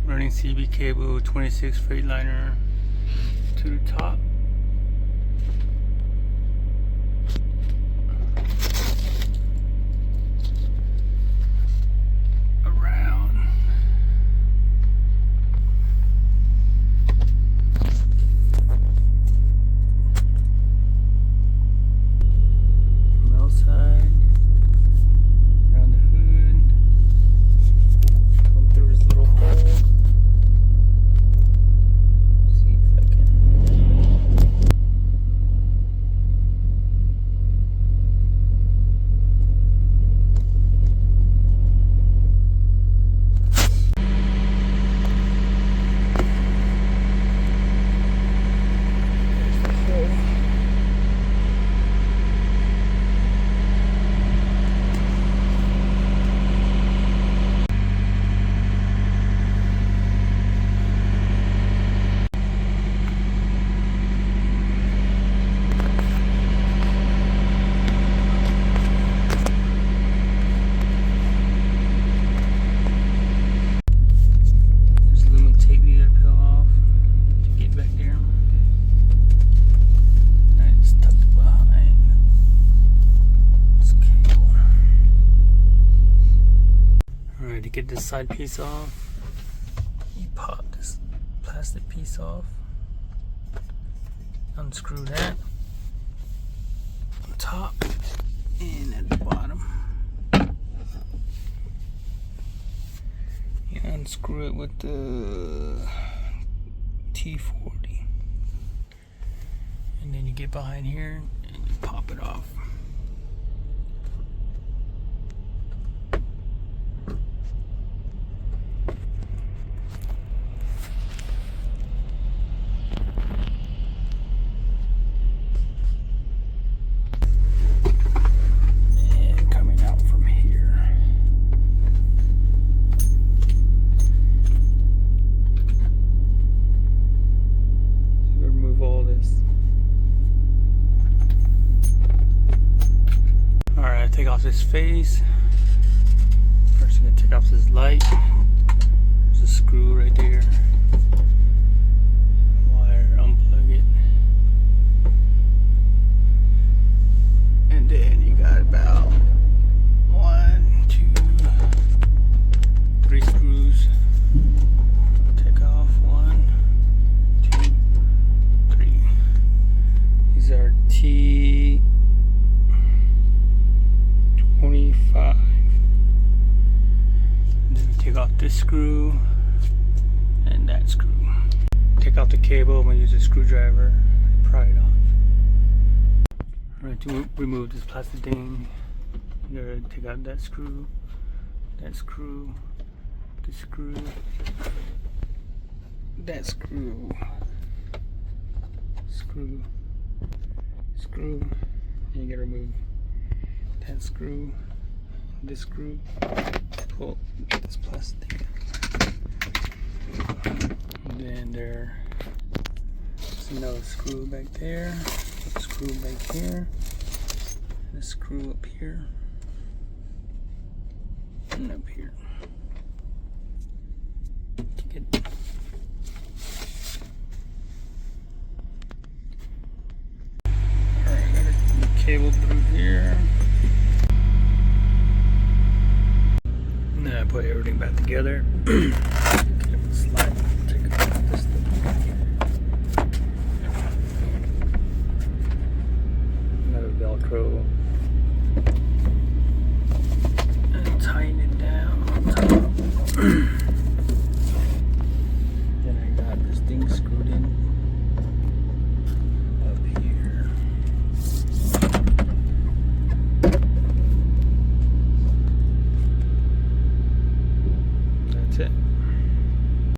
Running CB cable 26 freightliner to the top. Around. From outside. Around the hood. Going through this little hole. See if I can. There's the hole. There's aluminum tape you gotta peel off to get back there. I just tucked it behind this cable. Alright, to get this side piece off, you pop this plastic piece off, unscrew that on top and at the bottom. You unscrew it with the T40, and then you get behind here and you pop it off. And coming out from here. So remove all this. Alright, take off this face. First I'm gonna take off this light. There's a screw right there. Wire, unplug it. And then you got about 1, 2, 3 screws. Take off 1, 2, 3. These are T25. And then we take off this screw and that screw. Take out the cable. I'm gonna use a screwdriver, pry it off. Alright, to remove this plastic thing, you gotta take out that screw, this screw, that screw, screw, and you gotta remove that screw, this screw, pull this plastic thing. And then there's another screw back there. Screw back here, and a screw up here, and up here. Get Alright, got a cable through here. And then I put everything back together. Slide, take off this thing. Velcro